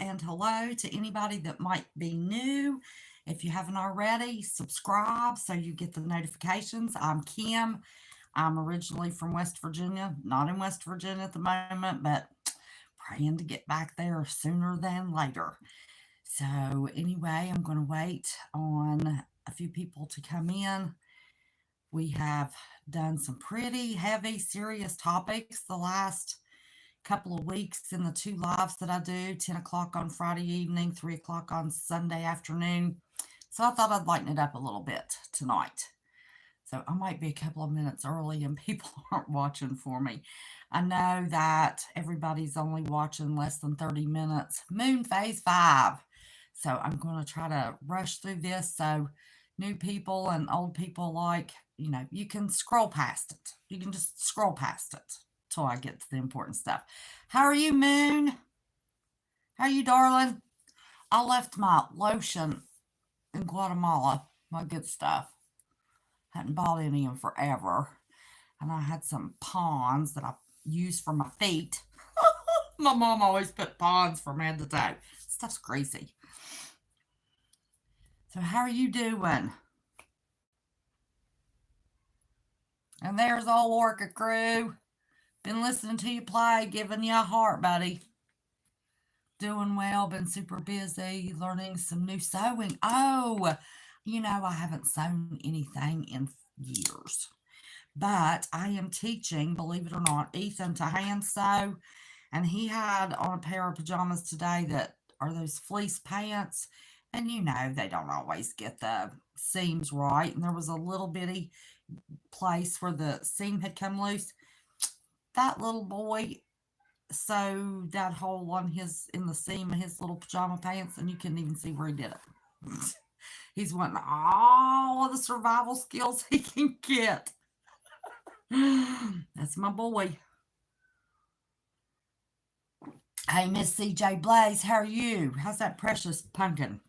and hello to anybody that might be new. If you haven't already, subscribe so you get the notifications. I'm Kim. I'm originally from West Virginia, not in West Virginia at the moment, but praying to get back there sooner than later. So, anyway, I'm going to wait on a few people to come in. We have done some pretty heavy, serious topics the last couple of weeks in the two lives that I do, 10 o'clock on Friday evening, 3 o'clock on Sunday afternoon. So I thought I'd lighten it up a little bit tonight. So I might be a couple of minutes early and people aren't watching for me. I know that everybody's only watching less than 30 minutes. Moon phase 5. So I'm going to try to rush through this so new people and old people alike, you can scroll past it. You can just scroll past it till I get to the important stuff. How are you, Moon? How are you, darling? I left my lotion in Guatemala, my good stuff. Hadn't bought any in forever. And I had some Pond's that I use for my feet. My mom always put Pond's from head to toe. Stuff's crazy. So how are you doing? And there's old Orca Crew. Been listening to you play, giving you a heart, buddy. Doing well, been super busy, learning some new sewing. Oh, I haven't sewn anything in years. But I am teaching, believe it or not, Ethan to hand sew. And he had on a pair of pajamas today that are those fleece pants. And they don't always get the seams right. And there was a little bitty place where the seam had come loose. That little boy sewed that hole in the seam of his little pajama pants, and you couldn't even see where he did it. He's wanting all of the survival skills he can get. That's my boy. Hey, Miss CJ Blaze, how are you? How's that precious pumpkin?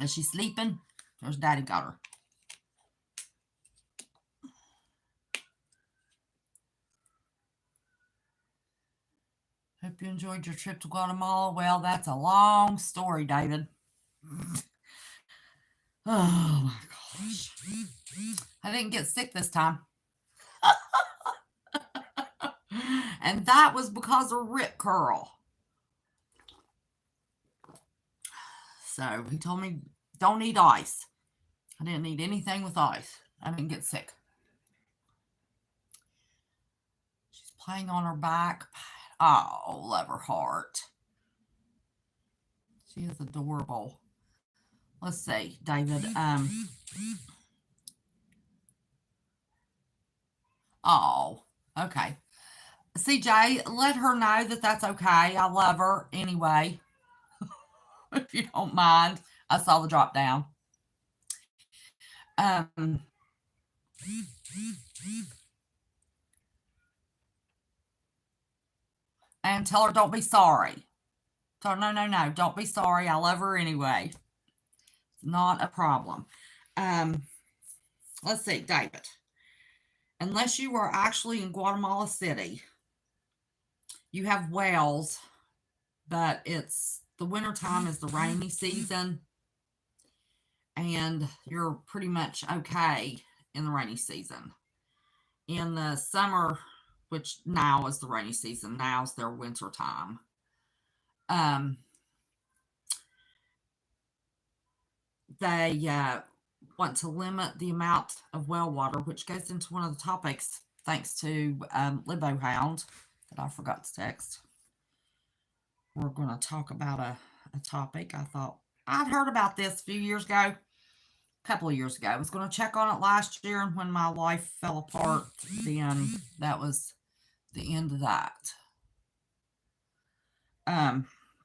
Is she sleeping? There's Daddy got her. Hope you enjoyed your trip to Guatemala. Well, that's a long story, David. Oh my gosh. I didn't get sick this time. And that was because of Rip Curl. So he told me, don't eat ice. I didn't eat anything with ice. I didn't get sick. She's playing on her back. Oh, love her heart. She is adorable. Let's see, David. Oh, okay. CJ, let her know that that's okay. I love her anyway. If you don't mind. I saw the drop down. And tell her don't be sorry. Tell her no, don't be sorry. I love her anyway. Not a problem. Let's see, David. Unless you are actually in Guatemala City, you have whales, but it's the wintertime is the rainy season, and you're pretty much okay in the rainy season. In the summer, which now is the rainy season, now's their winter time. They want to limit the amount of well water, which goes into one of the topics, thanks to Libo Hound, that I forgot to text. We're going to talk about a topic. I thought I'd heard about this a few years ago, a couple of years ago. I was going to check on it last year, and when my life fell apart, then that was the end of that.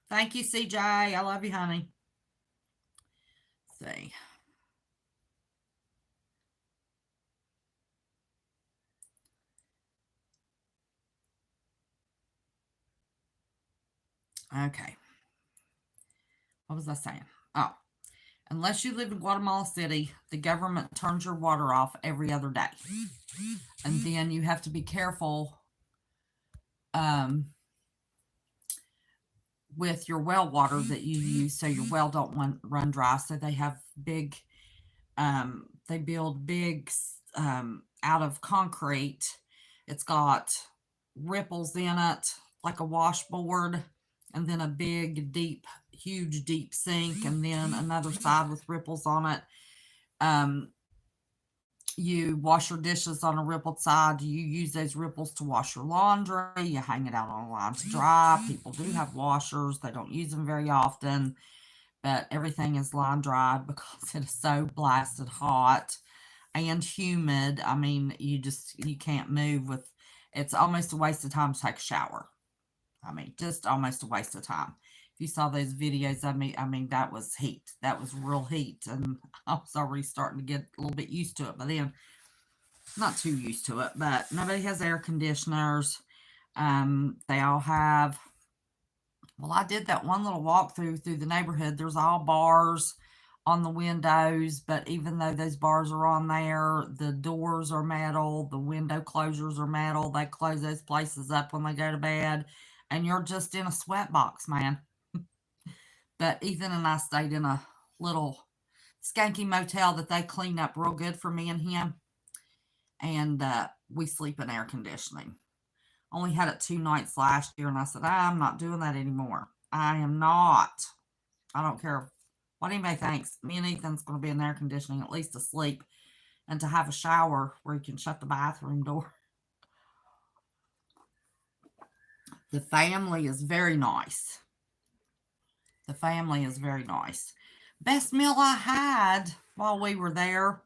Thank you, CJ. I love you, honey. Let's see. Okay. What was I saying? Oh, unless you live in Guatemala City, the government turns your water off every other day. And then you have to be careful with your well water that you use, so your well don't run dry. So they have big, they build big, out of concrete. It's got ripples in it, like a washboard, and then a big, deep, huge, deep sink, and then another side with ripples on it. Um, you wash your dishes on a rippled side. You use those ripples to wash your laundry. You hang it out on a line to dry. People do have washers. They don't use them very often, but everything is line dried because it is so blasted hot and humid. I mean, you can't move with, it's almost a waste of time to take a shower. I mean, just almost a waste of time. If you saw those videos of me, I mean, that was heat. That was real heat. And I was already starting to get a little bit used to it. But then, not too used to it. But nobody has air conditioners. They all have, well, I did that one little walkthrough through the neighborhood. There's all bars on the windows. But even though those bars are on there, the doors are metal. The window closures are metal. They close those places up when they go to bed. And you're just in a sweatbox, man. But Ethan and I stayed in a little skanky motel that they clean up real good for me and him. And we sleep in air conditioning. Only had it 2 nights last year, and I said, I'm not doing that anymore. I am not. I don't care what anybody thinks. Me and Ethan's going to be in air conditioning, at least to sleep, and to have a shower where you can shut the bathroom door. The family is very nice. The family is very nice. Best meal I had while we were there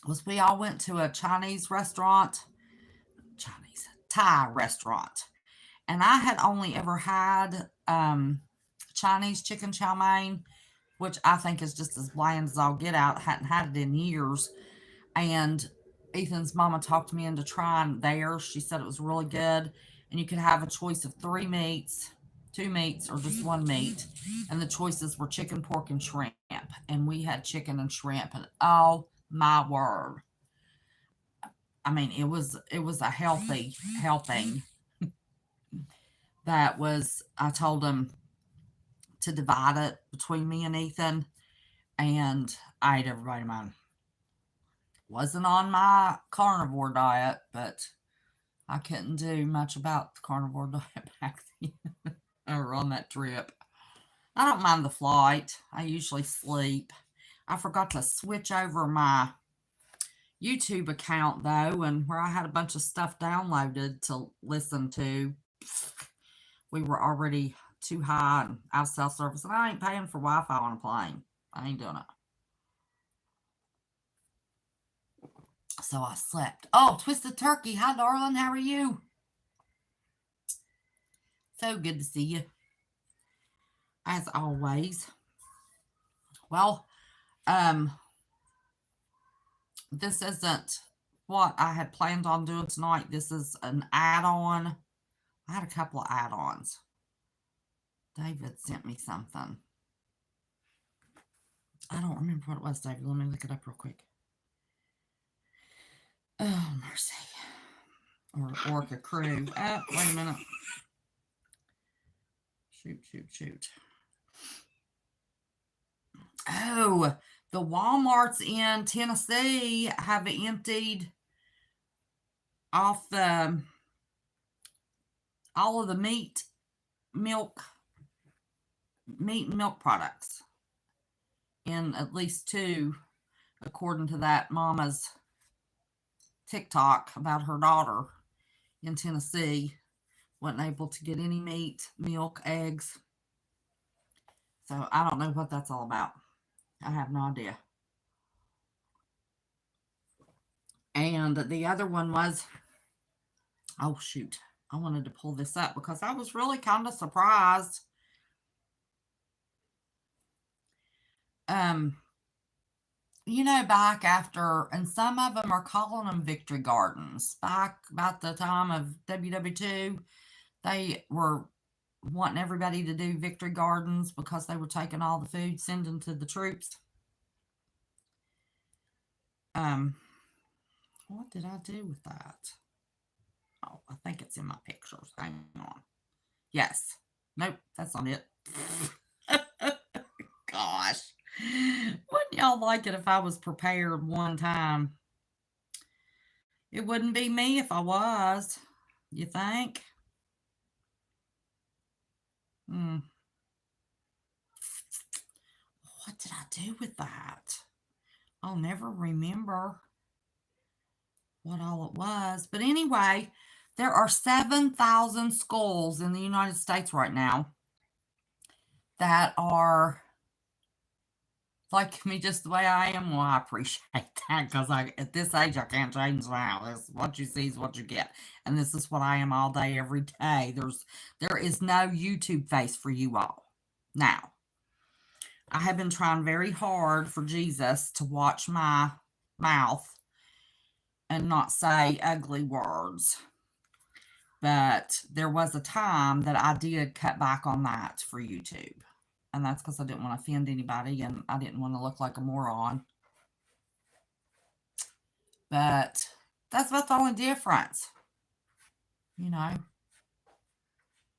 was we all went to a Chinese restaurant, Thai restaurant. And I had only ever had Chinese chicken chow mein, which I think is just as bland as I'll get out. Hadn't had it in years. And Ethan's mama talked me into trying theirs. She said it was really good. And you could have a choice of 3 meats, 2 meats, or just 1 meat. And the choices were chicken, pork, and shrimp. And we had chicken and shrimp. And oh my word. I mean, it was a healthy helping. That was, I told him to divide it between me and Ethan, and I ate everybody mine. Wasn't on my carnivore diet, but I couldn't do much about the carnivore diet back then or on that trip. I don't mind the flight. I usually sleep. I forgot to switch over my YouTube account though, and where I had a bunch of stuff downloaded to listen to, we were already too high and out of cell service, and I ain't paying for Wi-Fi on a plane. I ain't doing it. So I slept. Oh, Twisted Turkey. Hi, darling. How are you? So good to see you. As always. Well, this isn't what I had planned on doing tonight. This is an add-on. I had a couple of add-ons. David sent me something. I don't remember what it was, David. Let me look it up real quick. Oh, mercy. Or Orca Crew. Oh, wait a minute. Shoot. Oh, the Walmarts in Tennessee have emptied off all of the meat and milk products in at least 2, according to that mama's TikTok about her daughter in Tennessee. Wasn't able to get any meat, milk, eggs. So I don't know what that's all about. I have no idea. And the other one was, oh shoot, I wanted to pull this up because I was really kind of surprised. Back after, and some of them are calling them victory gardens. Back about the time of WW2, they were wanting everybody to do victory gardens because they were taking all the food, sending to the troops. What did I do with that? Oh, I think it's in my pictures. Hang on. Yes. Nope, that's not it. Gosh. Wouldn't y'all like it if I was prepared one time? It wouldn't be me if I was. You think? Hmm. What did I do with that? I'll never remember what all it was. But anyway, there are 7,000 schools in the United States right now that are like me just the way I am. Well, I appreciate that because at this age I can't change now. This what you see is what you get, and this is what I am all day, every day. There is no YouTube face for you all. Now, I have been trying very hard for Jesus to watch my mouth and not say ugly words. But there was a time that I did cut back on that for YouTube. And that's because I didn't want to offend anybody and I didn't want to look like a moron. But that's about the only difference. You know,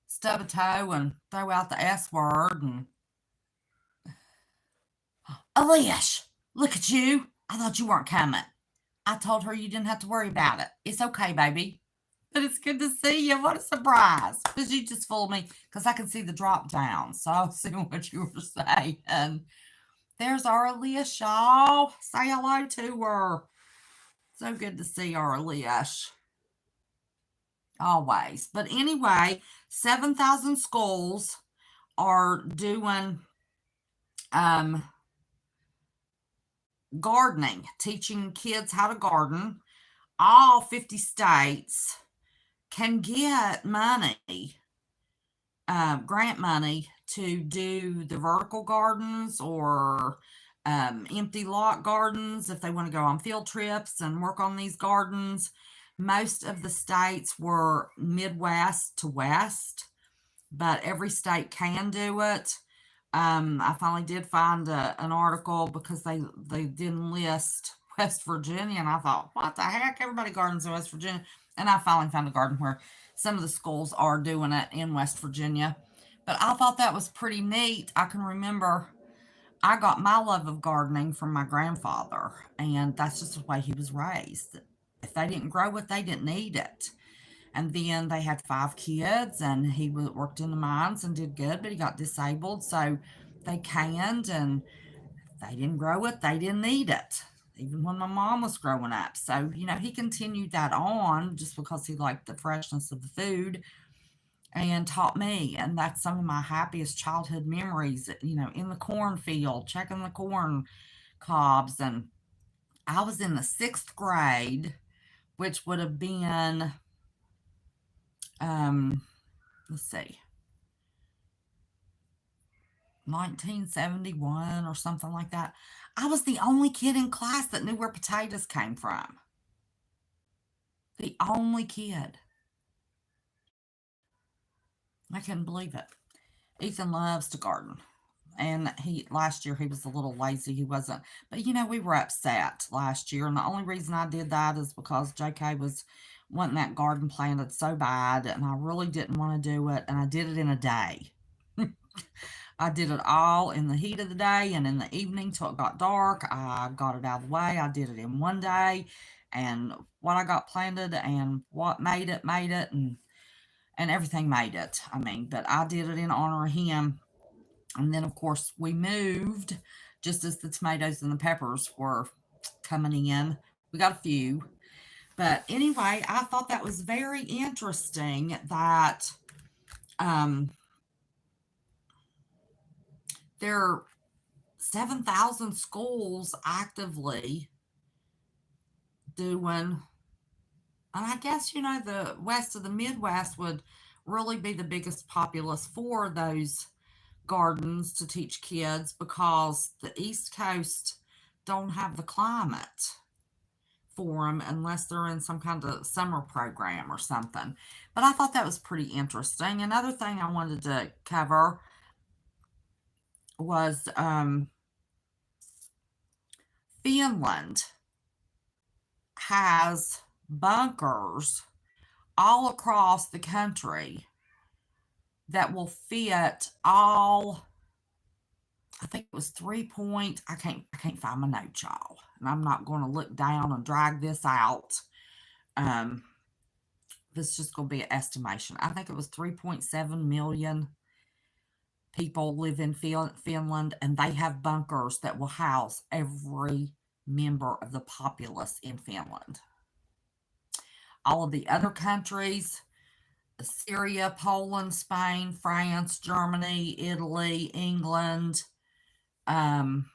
stub a toe and throw out the S word and Elish, look at you. I thought you weren't coming. I told her you didn't have to worry about it. It's okay, baby. But it's good to see you. What a surprise. Because you just fooled me. Because I can see the drop down. So I was seeing what you were saying. And there's our Elish, y'all. Say hello to her. So good to see our Elish. Always. But anyway, 7,000 schools are doing gardening, teaching kids how to garden. All 50 states can get money, grant money to do the vertical gardens or empty lot gardens if they want to go on field trips and work on these gardens. Most of the states were Midwest to West, but every state can do it. I finally did find an article because they didn't list West Virginia, and I thought, what the heck? Everybody gardens in West Virginia. And I finally found a garden where some of the schools are doing it in West Virginia. But I thought that was pretty neat. I can remember I got my love of gardening from my grandfather, and that's just the way he was raised. If they didn't grow it, they didn't eat it. And then they had 5 kids, and he worked in the mines and did good, but he got disabled. So they canned, and they didn't grow it, they didn't eat it, even when my mom was growing up. So, he continued that on just because he liked the freshness of the food and taught me. And that's some of my happiest childhood memories, in the cornfield, checking the corn cobs. And I was in the 6th grade, which would have been, let's see, 1971 or something like that. I was the only kid in class that knew where potatoes came from. The only kid. I couldn't believe it. Ethan loves to garden. And last year he was a little lazy. He wasn't, but we were upset last year. And the only reason I did that is because JK was wanting that garden planted so bad. And I really didn't want to do it. And I did it in a day. I did it all in the heat of the day and in the evening till it got dark. I got it out of the way. I did it in one day, and what I got planted and what made it, and everything made it. I mean, but I did it in honor of him. And then, of course, we moved just as the tomatoes and the peppers were coming in. We got a few. But anyway, I thought that was very interesting that there are 7,000 schools actively doing, and I guess, the west of the Midwest would really be the biggest populace for those gardens to teach kids because the East Coast don't have the climate for them unless they're in some kind of summer program or something. But I thought that was pretty interesting. Another thing I wanted to cover was Finland has bunkers all across the country that will fit all. I think it was 3 point. I can't find my note, y'all, and I'm not going to look down and drag this out. Um, this is just going to be an estimation. I think it was 3.7 million people live in Finland, and they have bunkers that will house every member of the populace in Finland. All of the other countries, Syria, Poland, Spain, France, Germany, Italy, England, um,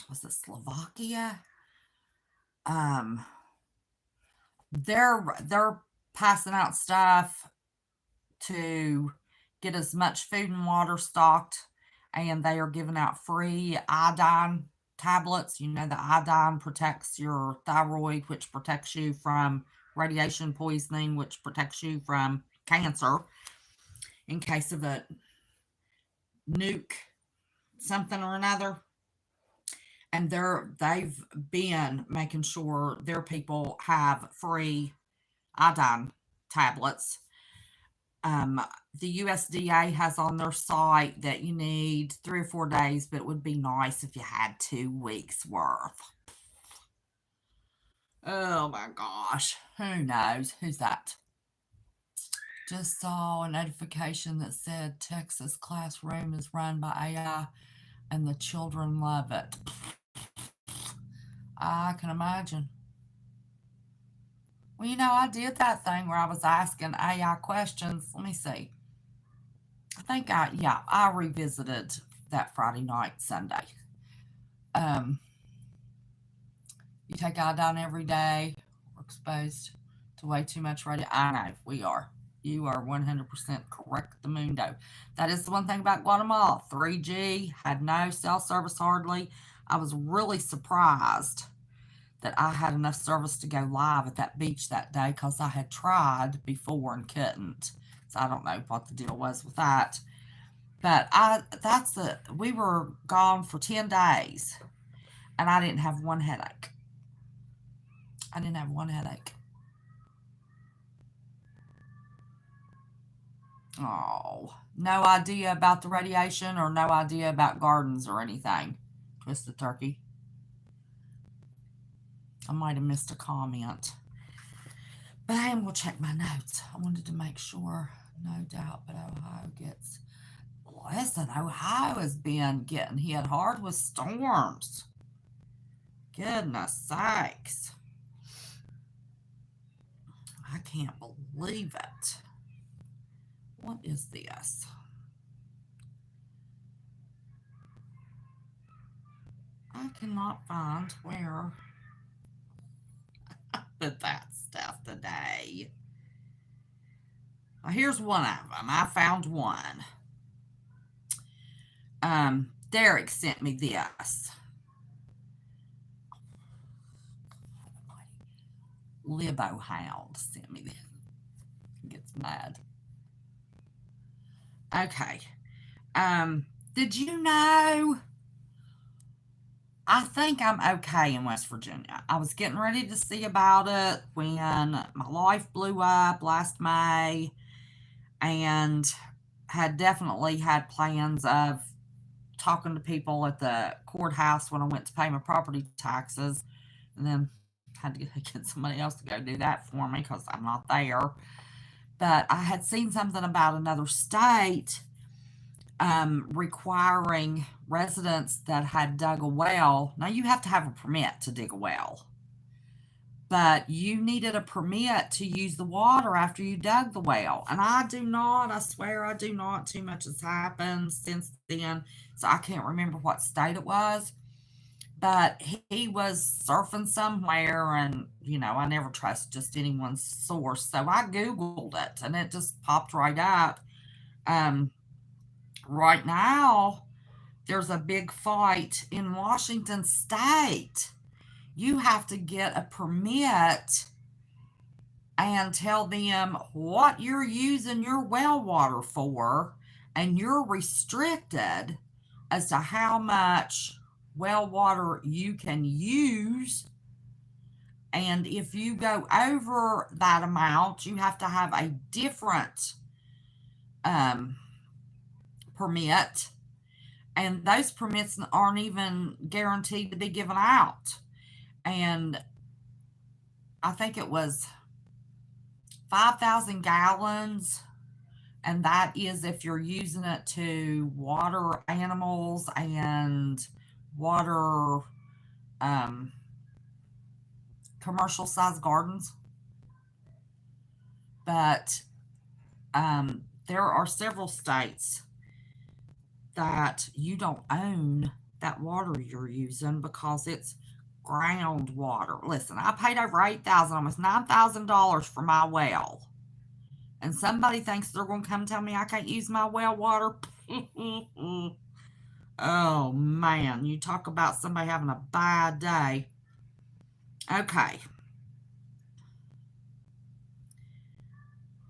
was it Slovakia? Um, they're passing out stuff to get as much food and water stocked, and they are giving out free iodine tablets. You know, the iodine protects your thyroid, which protects you from radiation poisoning, which protects you from cancer in case of a nuke, something or another. And they've been making sure their people have free iodine tablets. The USDA has on their site that you need 3 or 4 days, but it would be nice if you had 2 weeks worth. Oh my gosh. Who knows? Who's that? Just saw a notification that said Texas classroom is run by AI and the children love it. I can imagine. Well, I did that thing where I was asking AI questions. Let me see. I revisited that Friday night, Sunday. Um, you take iodine every day. We're exposed to way too much radio. I know, we are. You are 100% correct, the mundo. That is the one thing about Guatemala. 3G, had no cell service hardly. I was really surprised that I had enough service to go live at that beach that day because I had tried before and couldn't. So I don't know what the deal was with that. But we were gone for 10 days and I didn't have one headache. I didn't have one headache. Oh, no idea about the radiation or no idea about gardens or anything. Twisted turkey. I might have missed a comment. But I am going to check my notes. I wanted to make sure, no doubt, but Ohio gets. Listen, Ohio has been getting hit hard with storms. Goodness sakes. I can't believe it. What is this? I cannot find where I put that stuff today. Well, here's one of them. I found one. Derek sent me this. Libo Hound sent me this. He gets mad. Okay. Did you know? I think I'm okay in West Virginia. I was getting ready to see about it when my life blew up last May and had definitely had plans of talking to people at the courthouse when I went to pay my property taxes, and then had to get somebody else to go do that for me because I'm not there. But I had seen something about another state requiring residents that had dug a well. Now, you have to have a permit to dig a well, but you needed a permit to use the water after you dug the well. And I do not, I swear I do not. Too much has happened since then, so I can't remember what state it was. But he was surfing somewhere, and I never trust just anyone's source. So I Googled it, and it just popped right up. Right now, there's a big fight in Washington State. You have to get a permit and tell them what you're using your well water for, and you're restricted as to how much well water you can use, And if you go over that amount, you have to have a different um, permit. And those permits aren't even guaranteed to be given out. And I think it was 5,000 gallons. And that is if you're using it to water animals and water commercial sized gardens. But there are several states that you don't own that water you're using because it's groundwater. Listen, I paid over $8,000, almost $9,000 for my well, and somebody thinks they're going to come tell me I can't use my well water. Oh man, you talk about somebody having a bad day. Okay.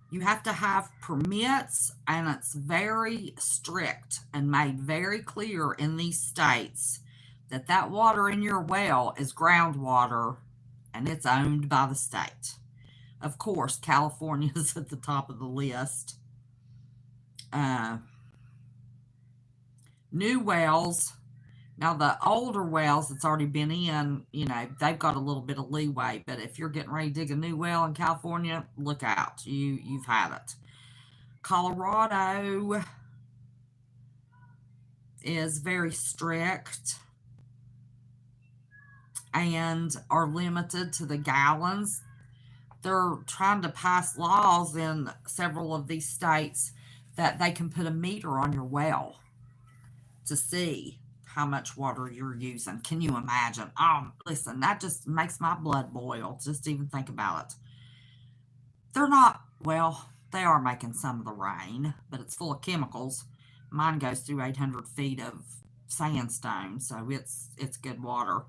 You have to have permits, and it's very strict and made very clear in these states that that water in your well is groundwater and it's owned by the state. Of course, California is at the top of the list. New wells. Now, the older wells that's already been in, they've got a little bit of leeway. But if you're getting ready to dig a new well in California, look out. You've had it. Colorado is very strict and are limited to the gallons. They're trying to pass laws in several of these states that they can put a meter on your well to see how much water you're using. Can you imagine? Listen, that just makes my blood boil just to even think about it. They're not, well, they are making some of the rain, but it's full of chemicals. Mine goes through 800 feet of sandstone, so it's good water.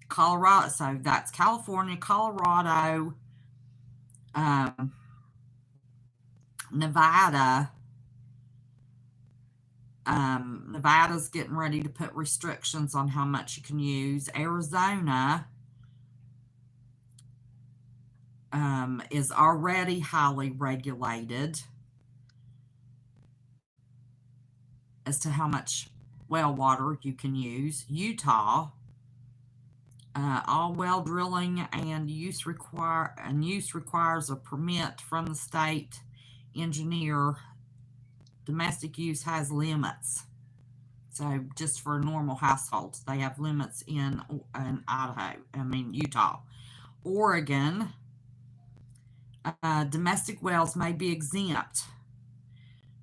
Colorado, so that's California, Colorado, Nevada. Nevada's getting ready to put restrictions on how much you can use. Arizona is already highly regulated as to how much well water you can use. Utah, all well drilling and use requires a permit from the state engineer. Domestic use has limits. So just for normal households, they have limits in Utah. Oregon, domestic wells may be exempt,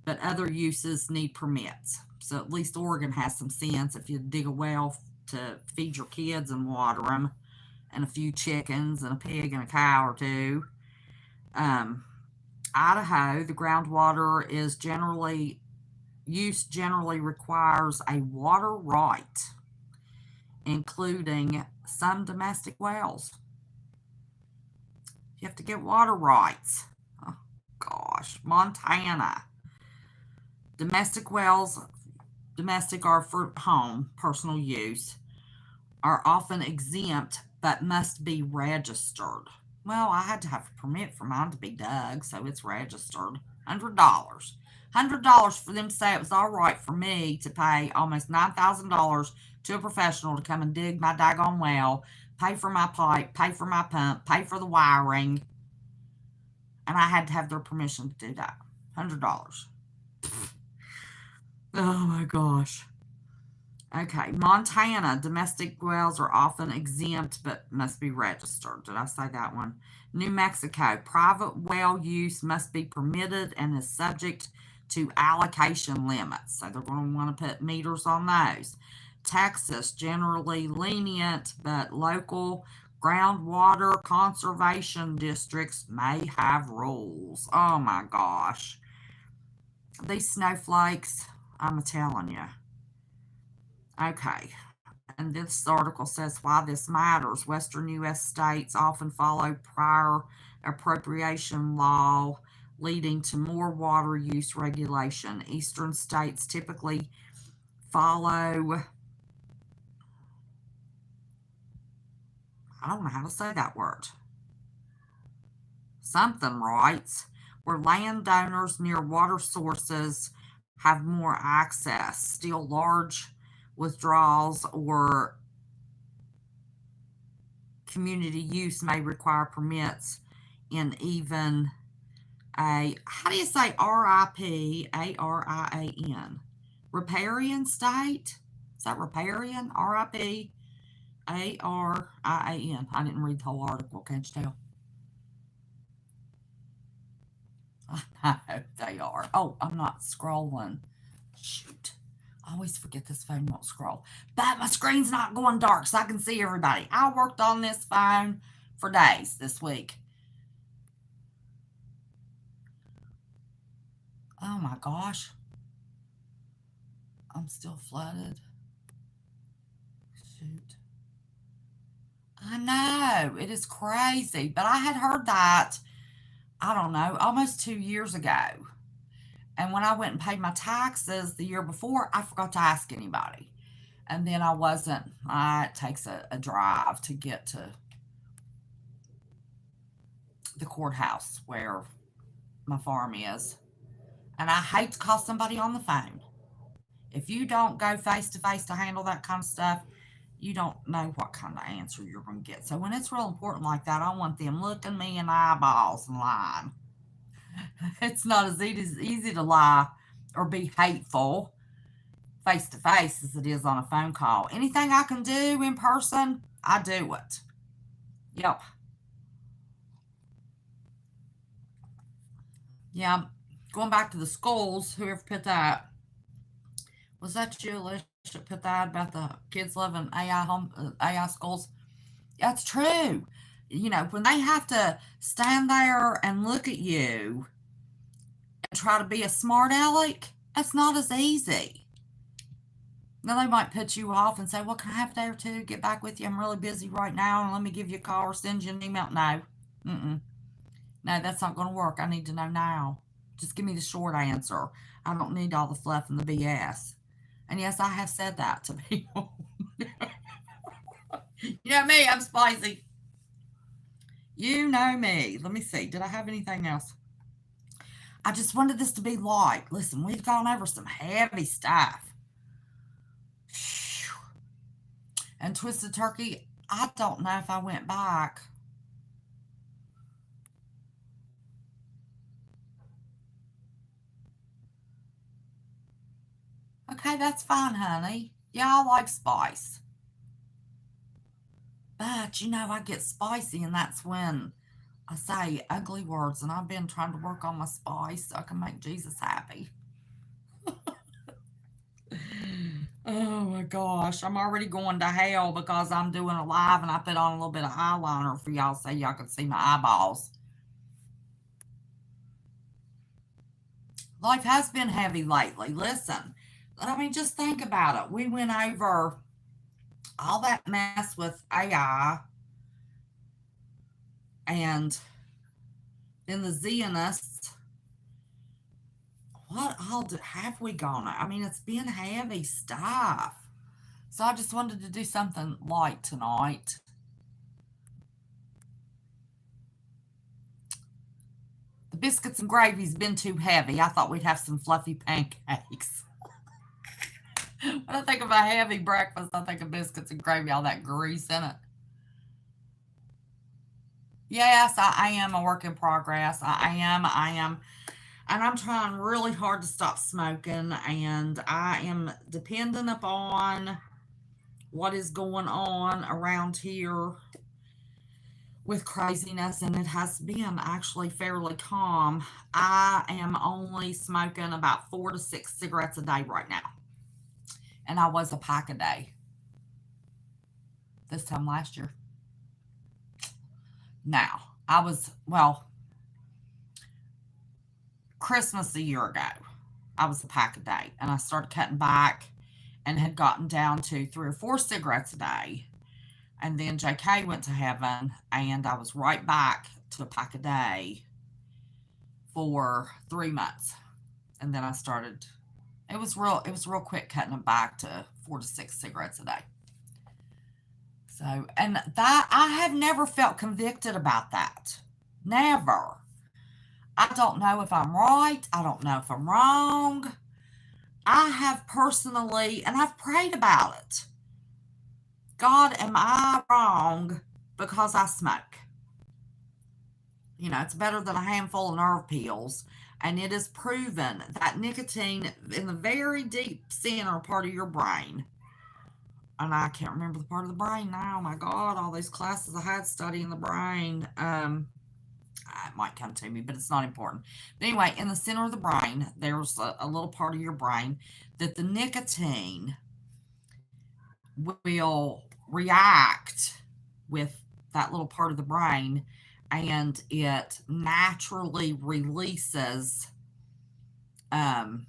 but other uses need permits. So at least Oregon has some sense. If you dig a well to feed your kids and water them, and a few chickens and a pig and a cow or two. Idaho, the groundwater is generally requires a water right, including some domestic wells. You have to get water rights. Oh gosh. Montana, domestic wells, domestic are for home, personal use, are often exempt but must be registered. Well, I had to have a permit for mine to be dug, so it's registered. $100. $100 for them to say it was all right for me to pay almost $9,000 to a professional to come and dig my daggone well, pay for my pipe, pay for my pump, pay for the wiring, and I had to have their permission to do that. $100. Oh my gosh. Okay, Montana, domestic wells are often exempt but must be registered. Did I say that one? New Mexico, private well use must be permitted and is subject to allocation limits. So they're going to want to put meters on those. Texas, generally lenient, but local groundwater conservation districts may have rules. Oh my gosh. These snowflakes, I'm telling you. Okay, and this article says why this matters. Western U.S. states often follow prior appropriation law, leading to more water use regulation. Eastern states typically follow, I don't know how to say that word. Something rights, where landowners near water sources have more access. Still, large withdrawals or community use may require permits in even how do you say RIPARIAN? Riparian state? Is that riparian? RIPARIAN. I didn't read the whole article, can't you tell? I know they are. Oh, I'm not scrolling. Shoot. I always forget this phone won't scroll. But my screen's not going dark so I can see everybody. I worked on this phone for days this week. Oh my gosh. I'm still flooded. Shoot. I know. It is crazy. But I had heard that, I don't know, almost 2 years ago. And when I went and paid my taxes the year before, I forgot to ask anybody. And then I wasn't, it takes a drive to get to the courthouse where my farm is. And I hate to call somebody on the phone. If you don't go face to face to handle that kind of stuff, you don't know what kind of answer you're going to get. So when it's real important like that, I want them looking me in the eyeballs and lying. It's not as easy to lie or be hateful face to face as it is on a phone call. Anything I can do in person, I do it. Yep. Yeah. Going back to the schools, whoever put that, was that you, Alicia, that put that about the kids loving AI schools? That's true. You know, when they have to stand there and look at you and try to be a smart aleck, that's not as easy. Now they might put you off and say, "Well, can I have a day or two to get back with you? I'm really busy right now, and let me give you a call or send you an email." No, mm-mm. No, that's not going to work. I need to know now. Just give me the short answer. I don't need all the fluff and the BS. And yes, I have said that to people. You know me, I'm spicy. You know me. Let me see. Did I have anything else? I just wanted this to be light. Listen, we've gone over some heavy stuff. And Twisted Turkey, I don't know if I went back. Okay, that's fine, honey. Yeah, I like spice. But, you know, I get spicy, and that's when I say ugly words. And I've been trying to work on my spice so I can make Jesus happy. Oh my gosh, I'm already going to hell because I'm doing a live and I put on a little bit of eyeliner for y'all so y'all can see my eyeballs. Life has been heavy lately. Listen, I mean, just think about it. We went over all that mess with AI and then the Zionists. What all have we gone? I mean, it's been heavy stuff. So I just wanted to do something light tonight. The biscuits and gravy's been too heavy. I thought we'd have some fluffy pancakes. When I think of a heavy breakfast, I think of biscuits and gravy, all that grease in it. Yes, I am a work in progress. I am. I am. And I'm trying really hard to stop smoking. And I am dependent upon what is going on around here with craziness. And it has been actually fairly calm. I am only smoking about 4 to 6 cigarettes a day right now. And I was a pack a day this time last year. Now, I was, well, Christmas a year ago, I was a pack a day. And I started cutting back and had gotten down to 3 or 4 cigarettes a day. And then JK went to heaven, and I was right back to a pack a day for 3 months. And then I started, it was real quick cutting them back to 4 to 6 cigarettes a day. So, and that, I have never felt convicted about that. Never. I don't know if I'm right. I don't know if I'm wrong. I have personally, and I've prayed about it. God, am I wrong because I smoke? You know, it's better than a handful of nerve pills. And it is proven that nicotine in the very deep center part of your brain, and I can't remember the part of the brain now. Oh my God, all these classes I had studying the brain. It might come to me, but it's not important. But anyway, in the center of the brain, there's a little part of your brain that the nicotine will react with that little part of the brain, and it naturally releases um,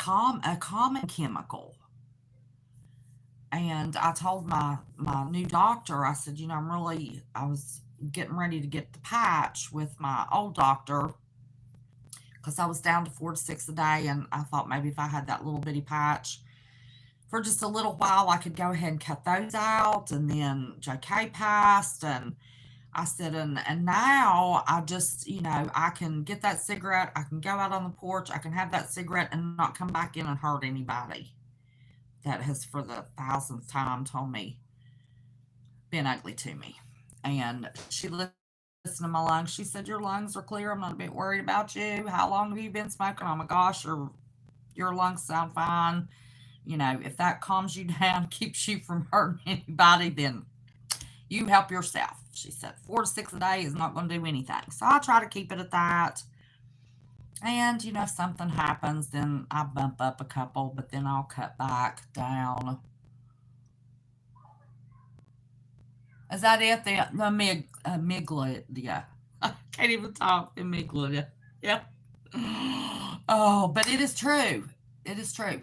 a common chemical. And I told my new doctor, I said, you know, I was getting ready to get the patch with my old doctor because I was down to 4 to 6 a day. And I thought maybe if I had that little bitty patch for just a little while, I could go ahead and cut those out. And then JK passed. And I said, and now I just, you know, I can get that cigarette. I can go out on the porch. I can have that cigarette and not come back in and hurt anybody that has for the thousandth time told me been ugly to me. And she listened to my lungs. She said, your lungs are clear. I'm not a bit worried about you. How long have you been smoking? Oh my gosh, your lungs sound fine. You know, if that calms you down, keeps you from hurting anybody, then you help yourself. She said 4 to 6 a day is not going to do anything. So I try to keep it at that. And, you know, if something happens, then I bump up a couple, but then I'll cut back down. Is that it? The amygdala. I can't even talk. Amygdala. Yep. Oh, but it is true. It is true.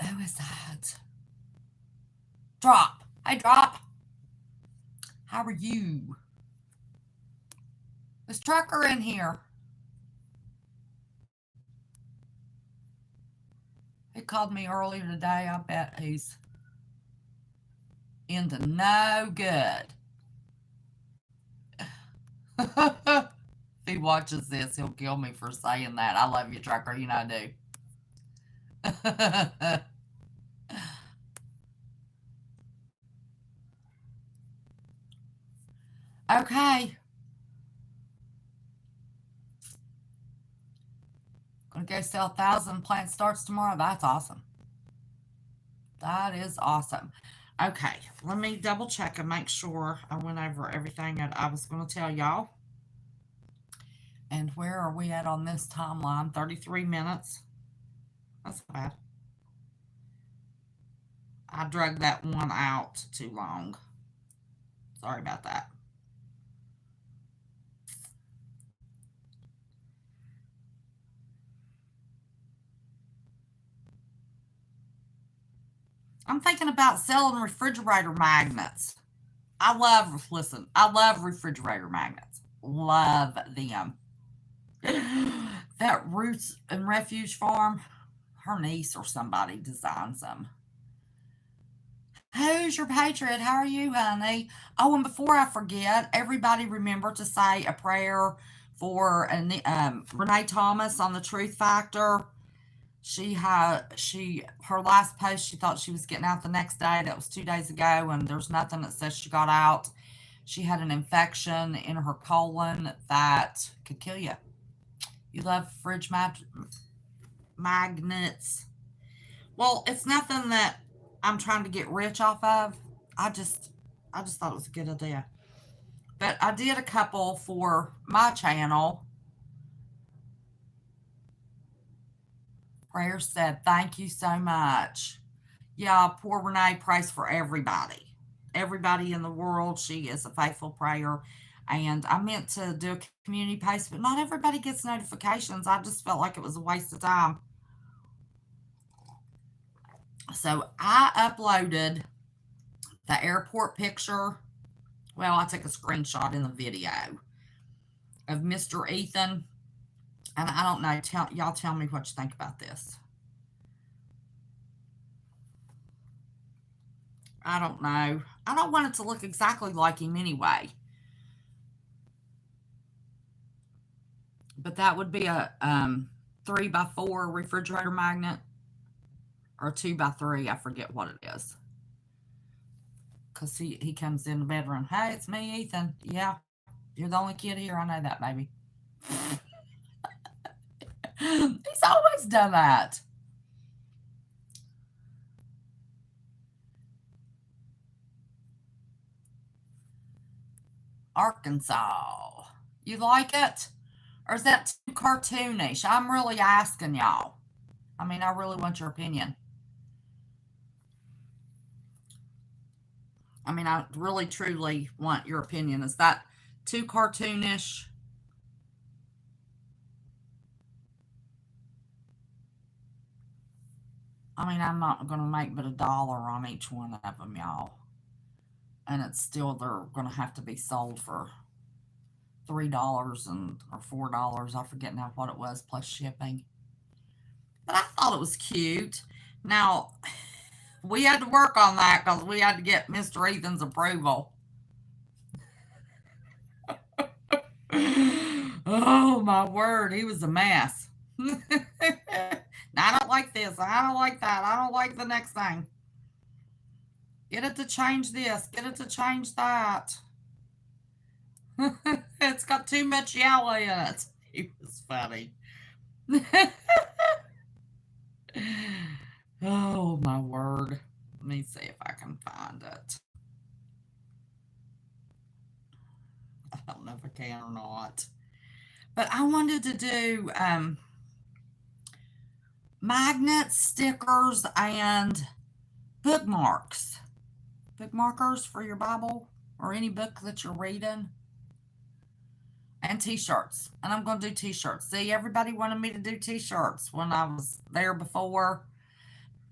Who is that? Drop. Hey, Drop. How are you? Is Trucker in here? He called me earlier today. I bet he's into no good. If he watches this, he'll kill me for saying that. I love you, Trucker. You know I do. Okay. Gonna go sell 1,000 plant starts tomorrow. That's awesome. That is awesome. Okay, let me double check and make sure I went over everything that I was going to tell y'all. And where are we at on this timeline? 33 minutes. That's bad. I dragged that one out too long. Sorry about that. I'm thinking about selling refrigerator magnets. I love refrigerator magnets. Love them. That Roots and Refuge Farm, her niece or somebody designs them. Who's your patriot? How are you, honey? Oh, and before I forget, everybody remember to say a prayer for Renee Thomas on the Truth Factor. Her last post, she thought she was getting out the next day. That was 2 days ago, and there's nothing that says she got out. She had an infection in her colon that could kill you. You love magnets. Well, it's nothing that I'm trying to get rich off of. I just thought it was a good idea. But I did a couple for my channel. Prayer said, thank you so much. Yeah, poor Renee prays for everybody. Everybody in the world. She is a faithful prayer. And I meant to do a community post, but not everybody gets notifications. I just felt like it was a waste of time. So I uploaded the airport picture. Well, I took a screenshot in the video of Mr. Ethan. And I don't know, y'all tell me what you think about this. I don't know. I don't want it to look exactly like him anyway. But that would be a 3x4 refrigerator magnet or 2x3. I forget what it is. Because he comes in the bedroom. Hey, it's me, Ethan. Yeah, you're the only kid here. I know that, baby. He's always done that. Arkansas. You like it? Or is that too cartoonish? I'm really asking y'all. I mean, I really want your opinion. I mean, I really, truly want your opinion. Is that too cartoonish? I mean, I'm not going to make but $1 on each one of them, y'all. And it's still, they're going to have to be sold for $3 and or $4. I forget now what it was plus shipping. But I thought it was cute. Now, we had to work on that because we had to get Mr. Ethan's approval. Oh my word, he was a mess. Now, I don't like this. I don't like that. I don't like the next thing. Get it to change this. Get it to change that. It's got too much yellow in it. He was funny. Oh my word. Let me see if I can find it. I don't know if I can or not. But I wanted to do magnets, stickers, and bookmarks. Bookmarkers for your Bible or any book that you're reading. And t-shirts. And I'm going to do t-shirts. See, everybody wanted me to do t-shirts when I was there before.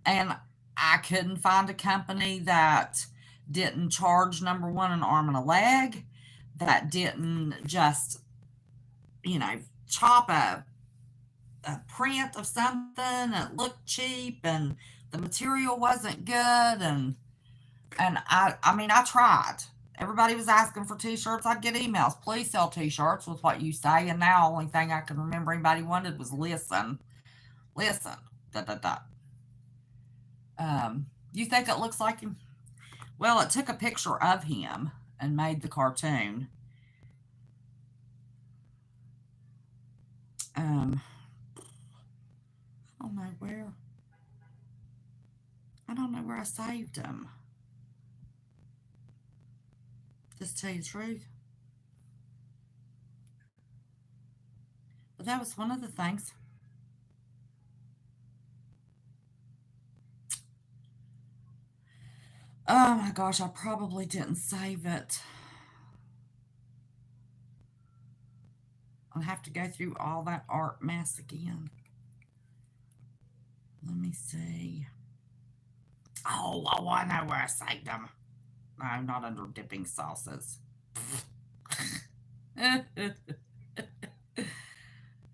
And I couldn't find a company that didn't charge, number one, an arm and a leg, that didn't just, chop a print of something that looked cheap and the material wasn't good. And I mean, I tried. Everybody was asking for t-shirts. I'd get emails. Please sell t-shirts with what you say. And now the only thing I can remember anybody wanted was listen. Listen. Da, da, da. You think it looks like him? Well, it took a picture of him and made the cartoon. I don't know where. I don't know where I saved him. Just to tell you the truth. But that was one of the things. Oh my gosh, I probably didn't save it. I'll have to go through all that art mess again. Let me see. Oh, I know where I saved them. No, not under dipping sauces.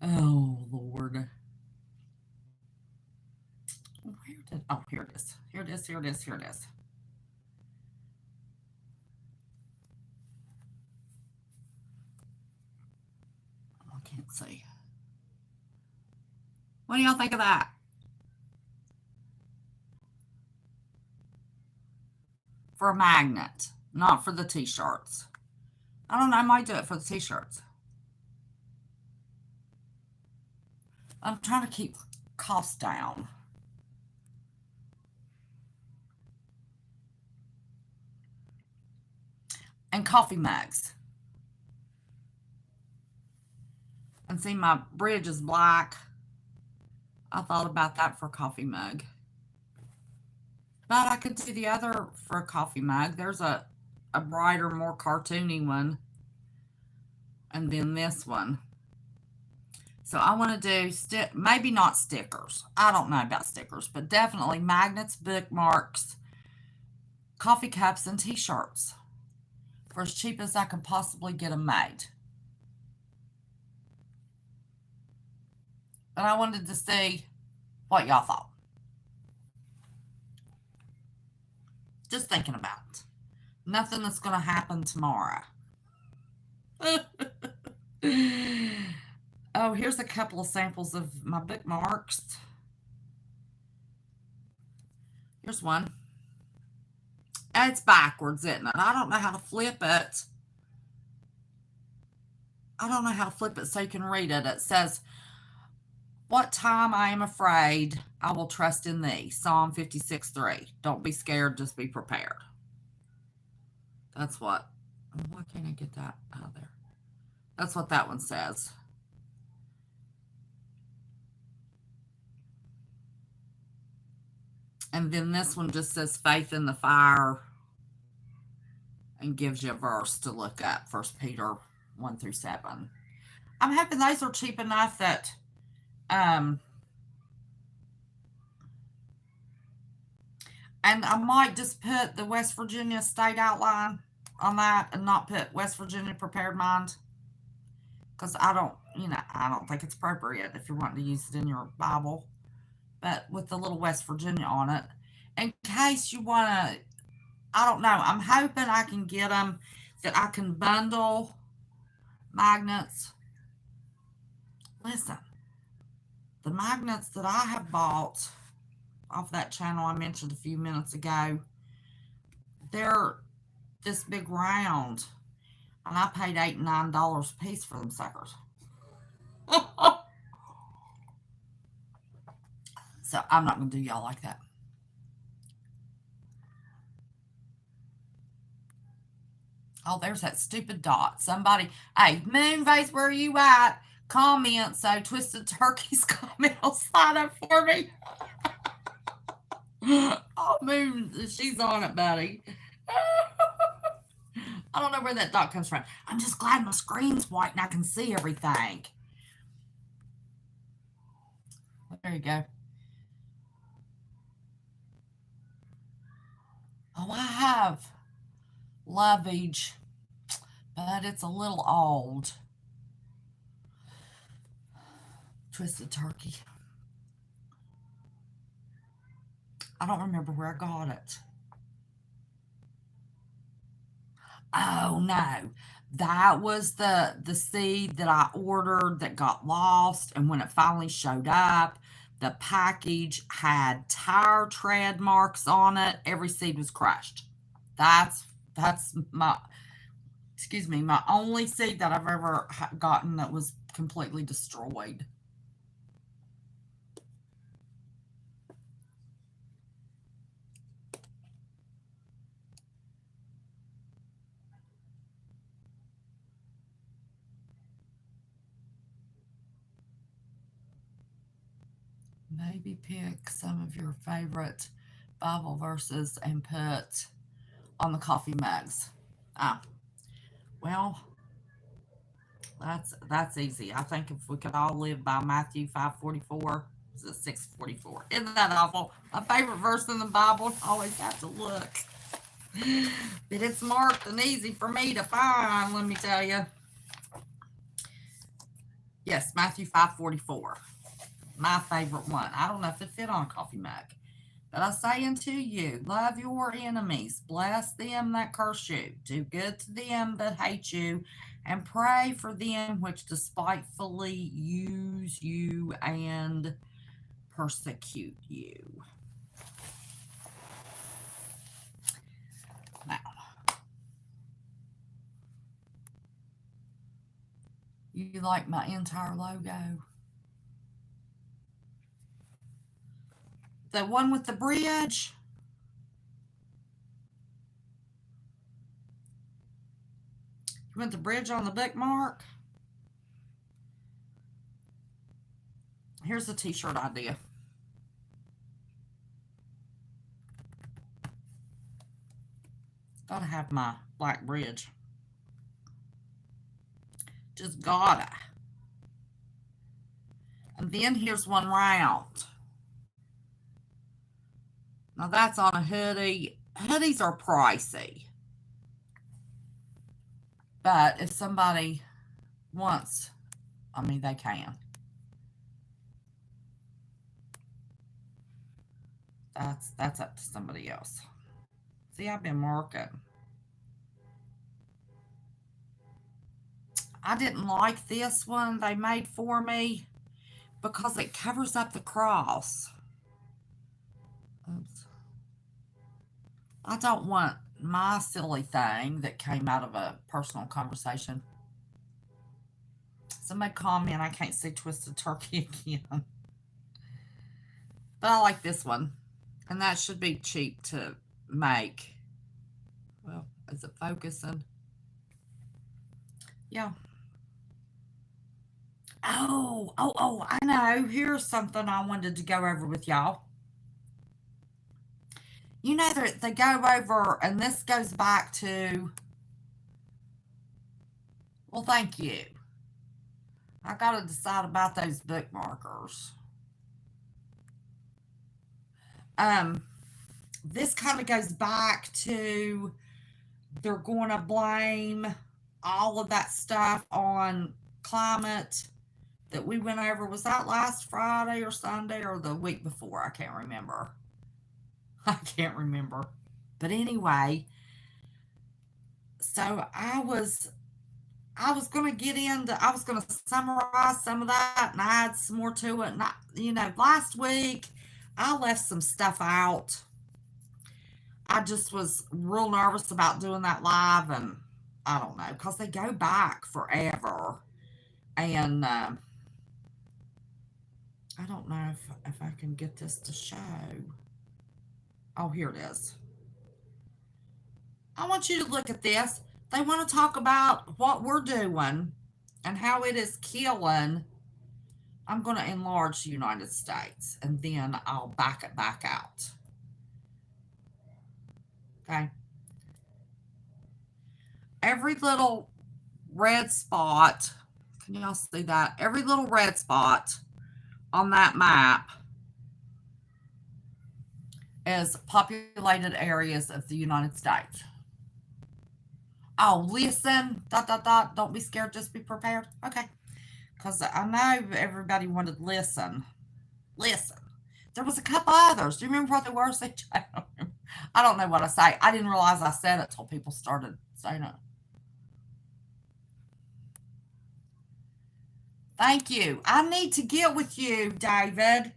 Oh, Lord. Oh, here it is. Here it is, here it is, here it is. I can't see. What do y'all think of that? For a magnet, not for the t-shirts. I don't know, I might do it for the t-shirts. I'm trying to keep costs down. And coffee mugs. And see, my bridge is black. I thought about that for a coffee mug. But I could do the other for a coffee mug. There's a brighter, more cartoony one. And then this one. So I want to do, maybe not stickers. I don't know about stickers, but definitely magnets, bookmarks, coffee cups, and t-shirts. For as cheap as I can possibly get them made. And I wanted to see what y'all thought. Just thinking about it. Nothing that's going to happen tomorrow. Oh, here's a couple of samples of my bookmarks. Here's one. It's backwards, isn't it? I don't know how to flip it. I don't know how to flip it so you can read it. It says, "What time I am afraid, I will trust in thee." Psalm 56:3. Don't be scared, just be prepared. That's what. Why can't I get that out of there? That's what that one says. And then this one just says faith in the fire and gives you a verse to look up. 1 Peter 1-7. I'm hoping those are cheap enough that and I might just put the West Virginia state outline on that and not put West Virginia prepared mind, because I don't think it's appropriate if you're wanting to use it in your Bible, but with the little West Virginia on it, in case you want to. I don't know. I'm hoping I can get them that I can bundle magnets. Listen, the magnets that I have bought off that channel I mentioned a few minutes ago, they're this big round, and I paid $8 and $9 a piece for them suckers. So I'm not going to do y'all like that. Oh, there's that stupid dot. Somebody, hey, Moonface, where are you at? Comment so Twisted Turkey's comment will slide up for me. Oh, Moon, she's on it, buddy. I don't know where that dot comes from. I'm just glad my screen's white and I can see everything. There you go. Oh, I have Lovage, but it's a little old. Twisted Turkey. I don't remember where I got it. Oh no, that was the seed that I ordered that got lost, and when it finally showed up, the package had tire tread marks on it. Every seed was crushed. That's my my only seed that I've ever gotten that was completely destroyed. Maybe pick some of your favorite Bible verses and put on the coffee mugs. Ah, well, that's easy. I think if we could all live by Matthew 5:44, is it 6:44? Isn't that awful? My favorite verse in the Bible. I always have to look. But it's marked and easy for me to find, let me tell you. Yes, Matthew 5:44. My favorite one. I don't know if it fit on a coffee mug. But I say unto you, love your enemies, bless them that curse you, do good to them that hate you, and pray for them which despitefully use you and persecute you. Now, you like my entire logo? The one with the bridge? You want the bridge on the bookmark? Here's a t-shirt idea. Gotta have my black bridge. Just gotta. And then here's one round. Now that's on a hoodie. Hoodies are pricey. But if somebody wants, they can. That's up to somebody else. See, I've been working. I didn't like this one they made for me because it covers up the cross. Oops. I don't want my silly thing that came out of a personal conversation. Somebody comment I can't see Twisted Turkey again. But I like this one. And that should be cheap to make. Well, is it focusing? Yeah. Oh, I know. Here's something I wanted to go over with y'all. You know that they go over, and this goes back to, well, thank you. I got to decide about those bookmarkers. This kind of goes back to they're going to blame all of that stuff on climate that we went over. Was that last Friday or Sunday or the week before? I can't remember. But anyway, so I was going to get into, I was going to summarize some of that and add some more to it. And last week I left some stuff out. I just was real nervous about doing that live, and I don't know, because they go back forever. And I don't know if I can get this to show. Oh, here it is. I want you to look at this. They want to talk about what we're doing and how it is killing. I'm going to enlarge the United States, and then I'll back it back out. Okay. Every little red spot, can y'all see that? Every little red spot on that map is populated areas of the United States. Oh, listen, ... Don't be scared, just be prepared. Okay. Because I know everybody wanted listen. Listen. There was a couple others. Do you remember what they were? I don't know what I say. I didn't realize I said it till people started saying it. Thank you. I need to get with you, David.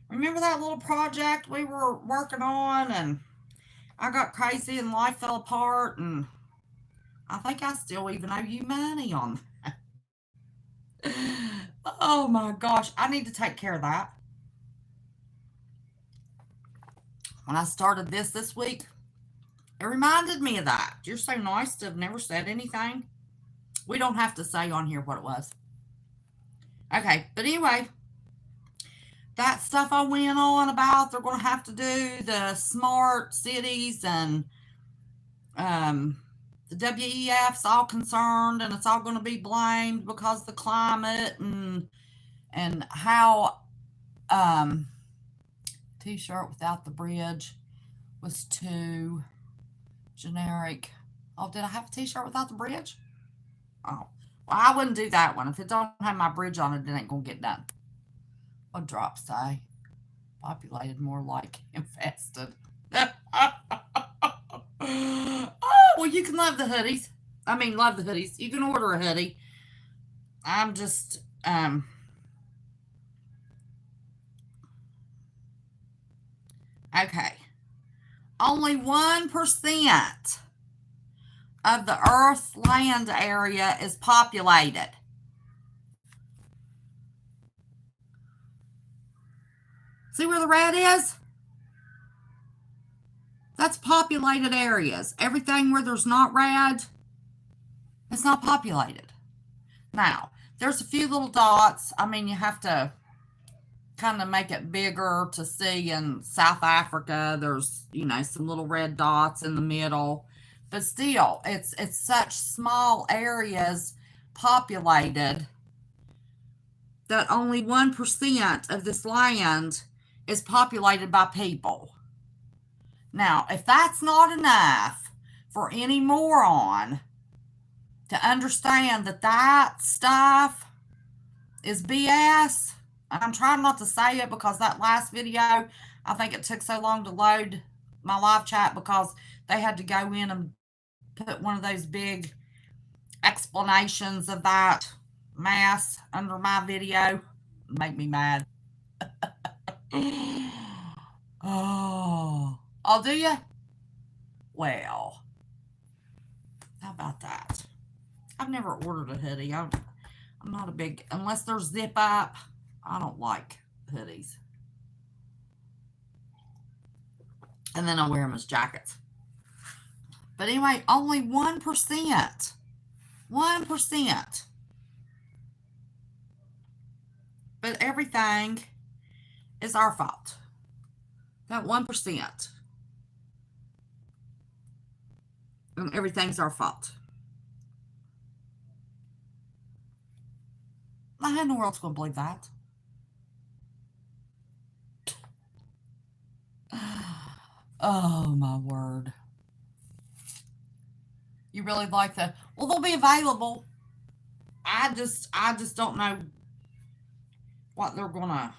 Remember that little project we were working on, and I got crazy and life fell apart, and I think I still even owe you money on that. Oh my gosh. I need to take care of that. When I started this week, it reminded me of that. You're so nice to have never said anything. We don't have to say on here what it was. Okay, but anyway, that stuff I went on about, they're going to have to do the smart cities, and the WEF's all concerned, and it's all going to be blamed because of the climate, and how t-shirt without the bridge was too generic. Oh, did I have a t-shirt without the bridge? Oh, well, I wouldn't do that one. If it don't have my bridge on it, it ain't going to get done. What drop say? Populated, more like infested. Oh, well, you can love the hoodies. Love the hoodies. You can order a hoodie. I'm just, okay. Only 1% of the Earth's land area is populated. See where the red is? That's populated areas. Everything where there's not red, it's not populated. Now, there's a few little dots. You have to kind of make it bigger to see. In South Africa, there's, some little red dots in the middle. But still, it's such small areas populated that only 1% of this land is populated by people. Now, if that's not enough for any moron to understand that stuff is BS, and I'm trying not to say it because that last video, I think it took so long to load my live chat because they had to go in and put one of those big explanations of that mass under my video. Make me mad. Oh, do you? Well, how about that? I've never ordered a hoodie. I'm not a big, unless they're zip up, I don't like hoodies. And then I wear them as jackets. But anyway, only 1%. 1%. But everything is our fault. That 1%. And everything's our fault. How in the world's going to believe that? Oh, my word. You really like that? Well, they'll be available. I just don't know what they're gonna.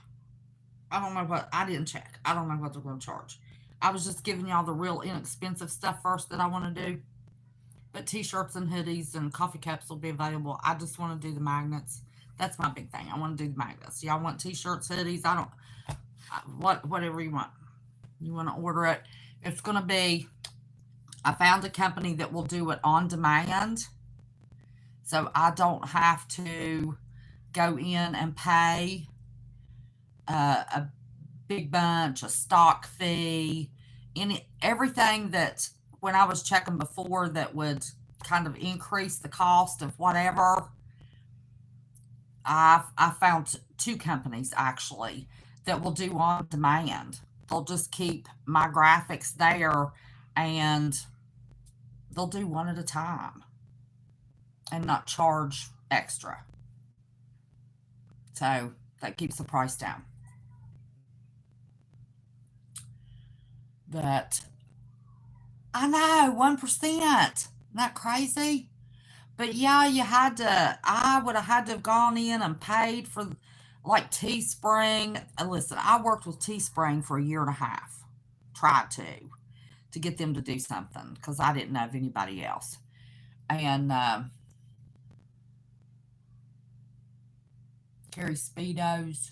I don't know what. I didn't check. I don't know what they're gonna charge. I was just giving y'all the real inexpensive stuff first that I want to do. But t-shirts and hoodies and coffee cups will be available. I just want to do the magnets. That's my big thing. I want to do the magnets. Y'all want t-shirts, hoodies? I don't. Whatever you want. You want to order it. It's gonna be. I found a company that will do it on demand. So I don't have to go in and pay a big bunch, a stock fee, everything that when I was checking before that would kind of increase the cost of whatever. I found two companies actually that will do on demand. They'll just keep my graphics there and they'll do one at a time and not charge extra. So that keeps the price down. But I know 1%. Isn't that crazy? But yeah, I would have had to have gone in and paid for like Teespring. Listen, I worked with Teespring for a year and a half. Tried to get them to do something because I didn't know of anybody else. And carry Speedos.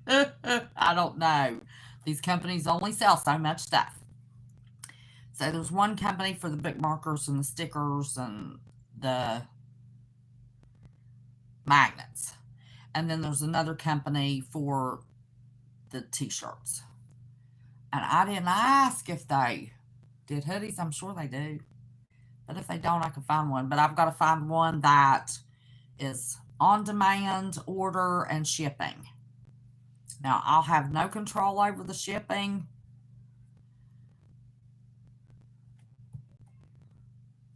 I don't know. These companies only sell so much stuff. So there's one company for the bookmarkers and the stickers and the magnets. And then there's another company for the t-shirts. And I didn't ask if they did hoodies. I'm sure they do. But if they don't, I can find one. But I've got to find one that is on demand, order, and shipping. Now, I'll have no control over the shipping.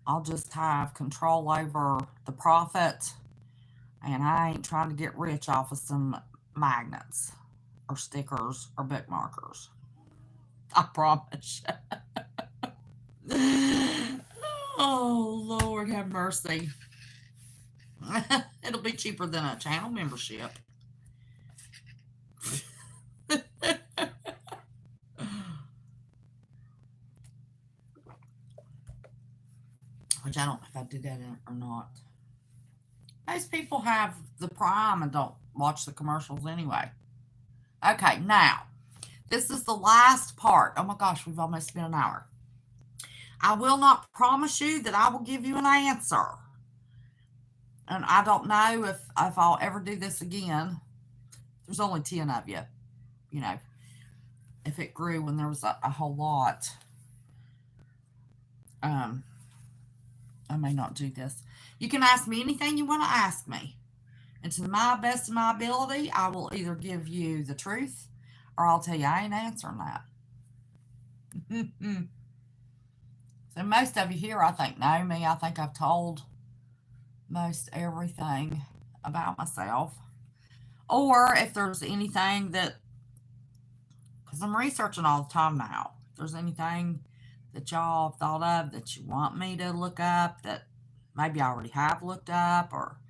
I'll just have control over the profit. And I ain't trying to get rich off of some magnets or stickers or bookmarkers. I promise you. Oh, Lord have mercy. It'll be cheaper than a channel membership. Which I don't know if I did that or not. Most people have the Prime and don't watch the commercials anyway. Okay, now, this is the last part. Oh my gosh, we've almost spent an hour. I will not promise you that I will give you an answer. And I don't know if I'll ever do this again. There's only 10 of you. You know, if it grew when there was a whole lot, I may not do this. You can ask me anything you want to ask me. And to my best of my ability, I will either give you the truth or I'll tell you I ain't answering that. So most of you here, I think, know me. I think I've told most everything about myself. Or if there's anything that, because I'm researching all the time now, if there's anything that y'all have thought of that you want me to look up that maybe I already have looked up, or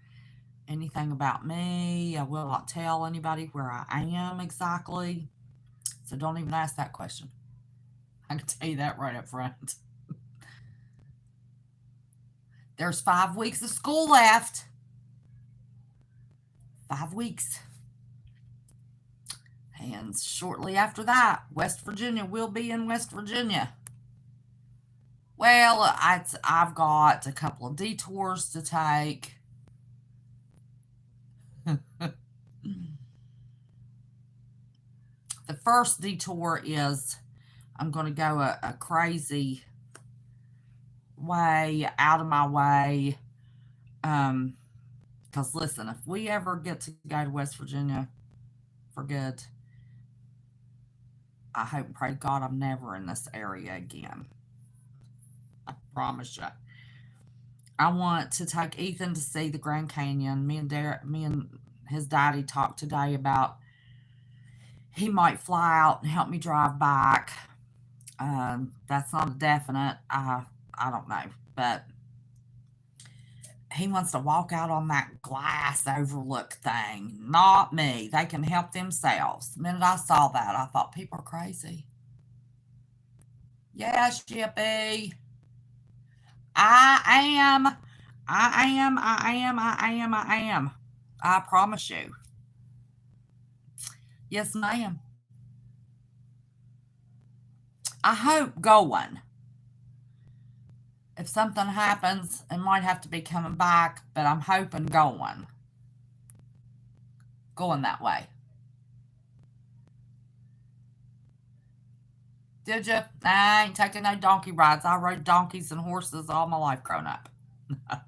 anything about me, I will not tell anybody where I am exactly. So don't even ask that question. I can tell you that right up front. There's 5 weeks of school left. 5 weeks. And shortly after that, West Virginia will be in West Virginia. Well, I've got a couple of detours to take. The first detour is I'm going to go a crazy way, out of my way. Because listen, if we ever get to go to West Virginia for good, I hope and pray to God I'm never in this area again. I promise you. I want to take Ethan to see the Grand Canyon. Me and his daddy talked today about he might fly out and help me drive back. That's not a definite. I don't know, but he wants to walk out on that glass overlook thing. Not me. They can help themselves. The minute I saw that, I thought people are crazy. Yes, Chippy. I am. I am. I am. I am. I am. I promise you. Yes, ma'am. I hope going. If something happens, it might have to be coming back, but I'm hoping going. Going that way. Did you? I ain't taking no donkey rides. I rode donkeys and horses all my life growing up. No.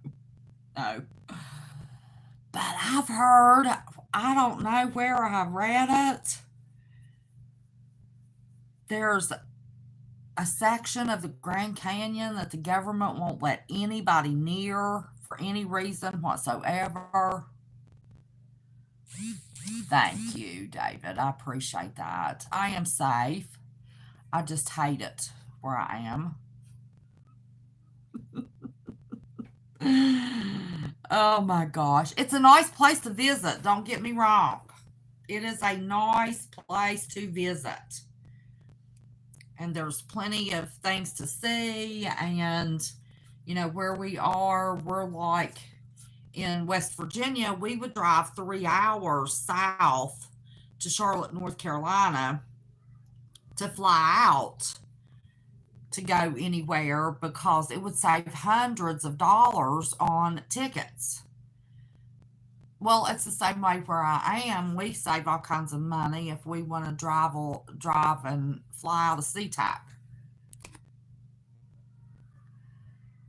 No. But I've heard, I don't know where I read it. There's a section of the Grand Canyon that the government won't let anybody near for any reason whatsoever. Thank you, David. I appreciate that. I am safe. I just hate it where I am. Oh my gosh. It's a nice place to visit. Don't get me wrong. It is a nice place to visit. And there's plenty of things to see. And, you know, where we are, we're like in West Virginia, we would drive 3 hours south to Charlotte, North Carolina to fly out to go anywhere because it would save hundreds of dollars on tickets. Well, it's the same way where I am. We save all kinds of money if we want to drive and fly out of SeaTac.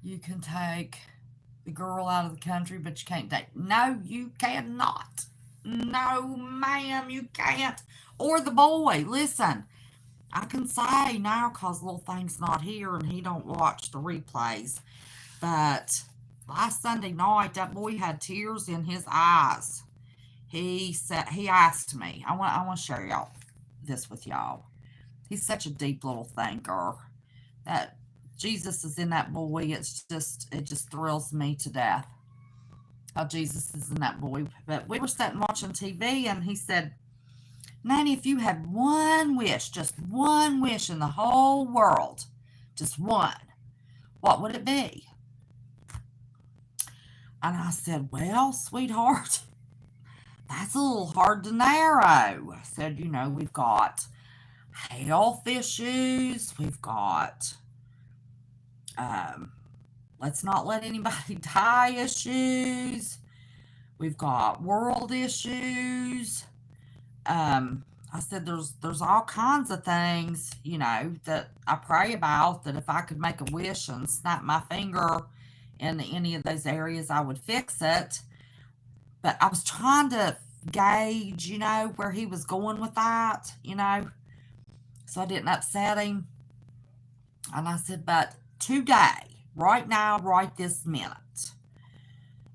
You can take the girl out of the country, but you can't take. No, you cannot. No, ma'am, you can't. Or the boy. Listen, I can say now because little thing's not here and he don't watch the replays. But last Sunday night, that boy had tears in his eyes. He asked me. I want to share this with y'all. He's such a deep little thinker. That Jesus is in that boy. It just thrills me to death. How Jesus is in that boy. But we were sitting watching TV, and he said, Nanny, if you had one wish, just one wish in the whole world, just one, what would it be? And I said, well, sweetheart, that's a little hard to narrow. I said, you know, we've got health issues. We've got, let's not let anybody die issues. We've got world issues. I said, there's all kinds of things, you know, that I pray about that if I could make a wish and snap my finger in any of those areas, I would fix it. But I was trying to gauge, you know, where he was going with that, you know, so I didn't upset him. And I said, but today, right now, right this minute,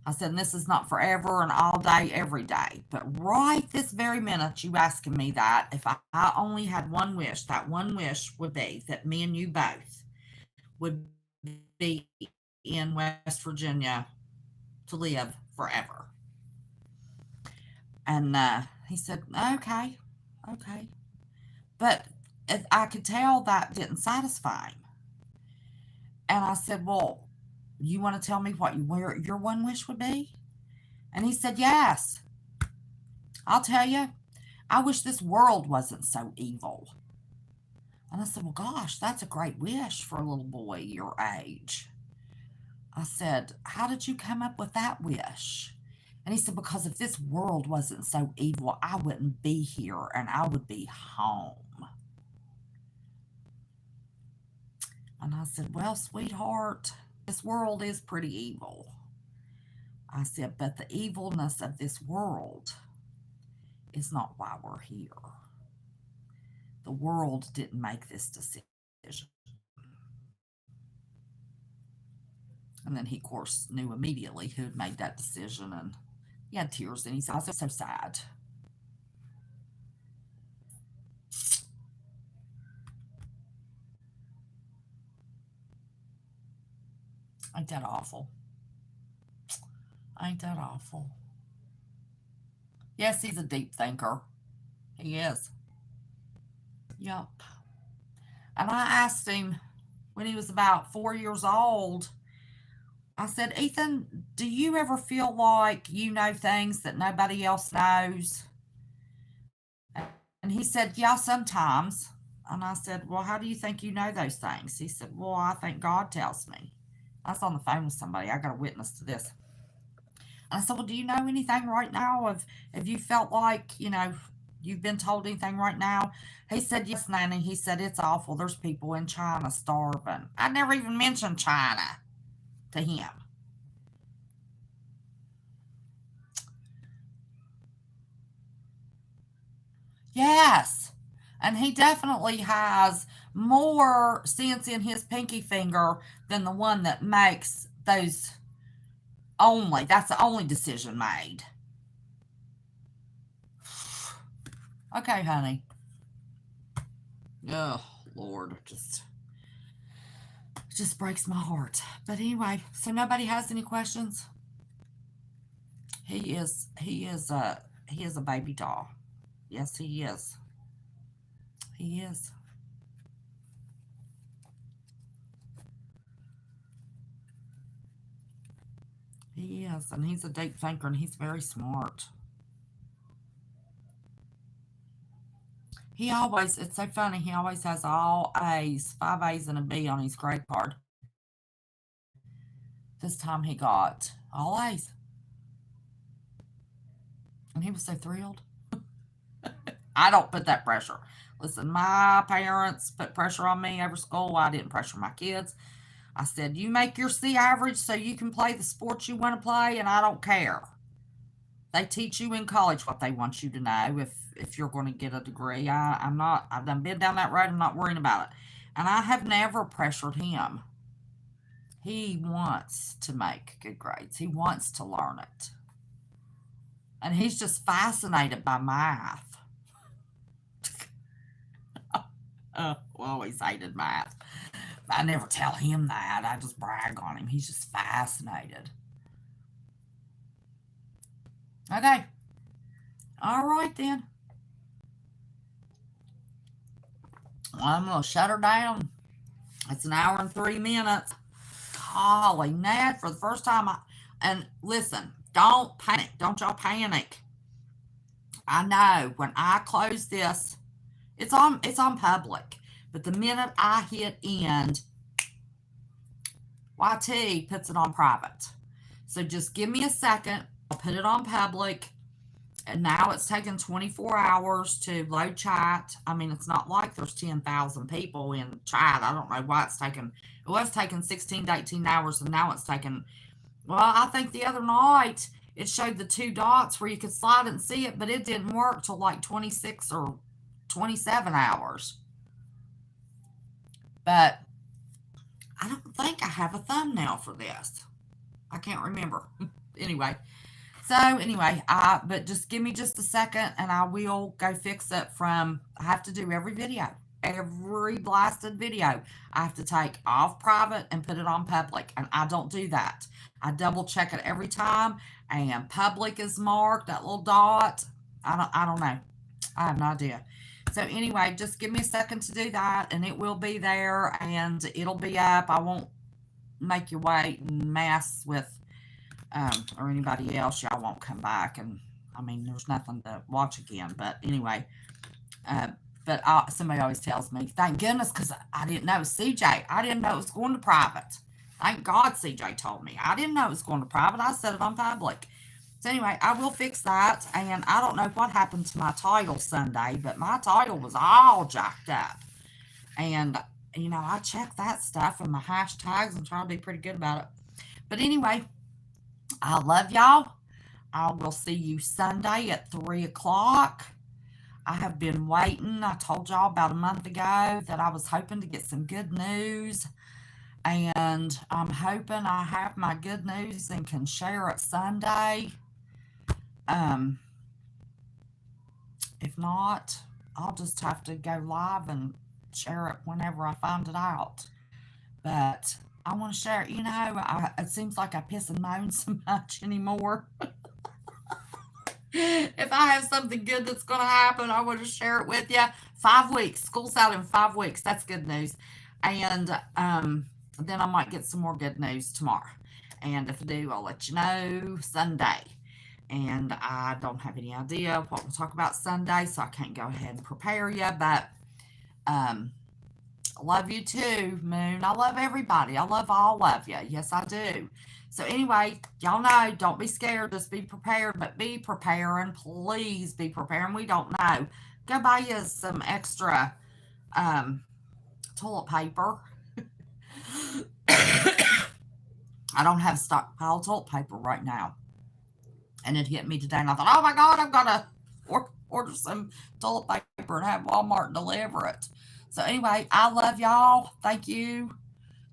I said, and this is not forever and all day, every day, but right this very minute, you asking me that, if I only had one wish, that one wish would be that me and you both would be in West Virginia to live forever. And he said, okay. But I could tell that didn't satisfy him. And I said, well, you want to tell me what your one wish would be? And he said, yes. I'll tell you, I wish this world wasn't so evil. And I said, well, gosh, that's a great wish for a little boy your age. I said, how did you come up with that wish? And he said, because if this world wasn't so evil, I wouldn't be here and I would be home. And I said, well, sweetheart, this world is pretty evil. I said, but the evilness of this world is not why we're here. The world didn't make this decision. And then he, of course, knew immediately who had made that decision, and he had tears in his eyes. It was so sad. Ain't that awful? Ain't that awful? Yes, he's a deep thinker. He is. Yep. And I asked him when he was about 4 years old, I said, Ethan, do you ever feel like you know things that nobody else knows? And he said, yeah, sometimes. And I said, well, how do you think you know those things? He said, well, I think God tells me. I was on the phone with somebody. I got a witness to this. And I said, well, do you know anything right now? If you felt like, you've been told anything right now? He said, yes, Nanny. He said, it's awful. There's people in China starving. I never even mentioned China to him. Yes. And he definitely has more sense in his pinky finger than the one that makes those only. That's the only decision made. Okay, honey. Oh, Lord. Just breaks my heart. But anyway, so nobody has any questions? He is a baby doll. Yes, he is. He is. He is, and he's a deep thinker, and he's very smart. It's so funny, he always has all A's, 5 A's and a B on his grade card. This time he got all A's. And he was so thrilled. I don't put that pressure. Listen, my parents put pressure on me over school. I didn't pressure my kids. I said, you make your C average so you can play the sports you want to play, and I don't care. They teach you in college what they want you to know if you're going to get a degree. I've done been down that road. I'm not worrying about it. And I have never pressured him. He wants to make good grades. He wants to learn it. And he's just fascinated by math. Always hated math. I never tell him that. I just brag on him. He's just fascinated. Okay. All right, then. I'm going to shut her down. It's an hour and 3 minutes. Golly, Ned, for the first time. And listen, don't panic. Don't y'all panic. I know when I close this, it's on public. But the minute I hit end, YT puts it on private. So just give me a second. I'll put it on public. And now it's taken 24 hours to load chat. I mean, it's not like there's 10,000 people in chat. I don't know why it was taking 16 to 18 hours, and now it's taken, well, I think the other night it showed the 2 dots where you could slide and see it, but it didn't work till like 26 or 27 hours. But I don't think I have a thumbnail for this. I can't remember. Anyway. But just give me just a second and I will go fix it I have to do every video. Every blasted video. I have to take off private and put it on public. And I don't do that. I double check it every time. And public is marked, that little dot. I don't know. I have no idea. So anyway, just give me a second to do that, and it will be there, and it'll be up. I won't make you wait and mess with or anybody else. Y'all won't come back, and I mean, there's nothing to watch again. But anyway, uh, but somebody always tells me, thank goodness, because I didn't know CJ. I didn't know it was going to private. Thank God CJ told me. I didn't know it was going to private. I set it on public. So anyway, I will fix that. And I don't know what happened to my title Sunday, but my title was all jacked up. And, you know, I check that stuff and my hashtags and try to be pretty good about it. But anyway, I love y'all. I will see you Sunday at 3 o'clock. I have been waiting. I told y'all about a month ago that I was hoping to get some good news. And I'm hoping I have my good news and can share it Sunday. Um, if not, I'll just have to go live and share it whenever I find it out. But I want to share it. You know, it seems like I piss and moan so much anymore. If I have something good that's going to happen, I want to share it with you. 5 weeks. School's out in 5 weeks. That's good news. And then I might get some more good news tomorrow. And if I do, I'll let you know Sunday. And I don't have any idea what we'll talk about Sunday, so I can't go ahead and prepare you. But I love you too, Moon. I love everybody. I love all of you. Yes, I do. So anyway, y'all know, don't be scared. Just be prepared, but be preparing. Please be preparing. We don't know. Go buy you some extra toilet paper. I don't have stockpile toilet paper right now. And it hit me today, and I thought, oh my God, I'm going to order some toilet paper and have Walmart deliver it. So anyway, I love y'all. Thank you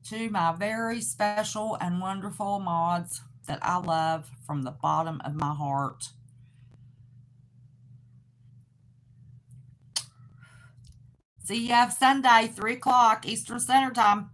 to my very special and wonderful mods that I love from the bottom of my heart. See you Sunday, 3 o'clock Eastern Standard Time.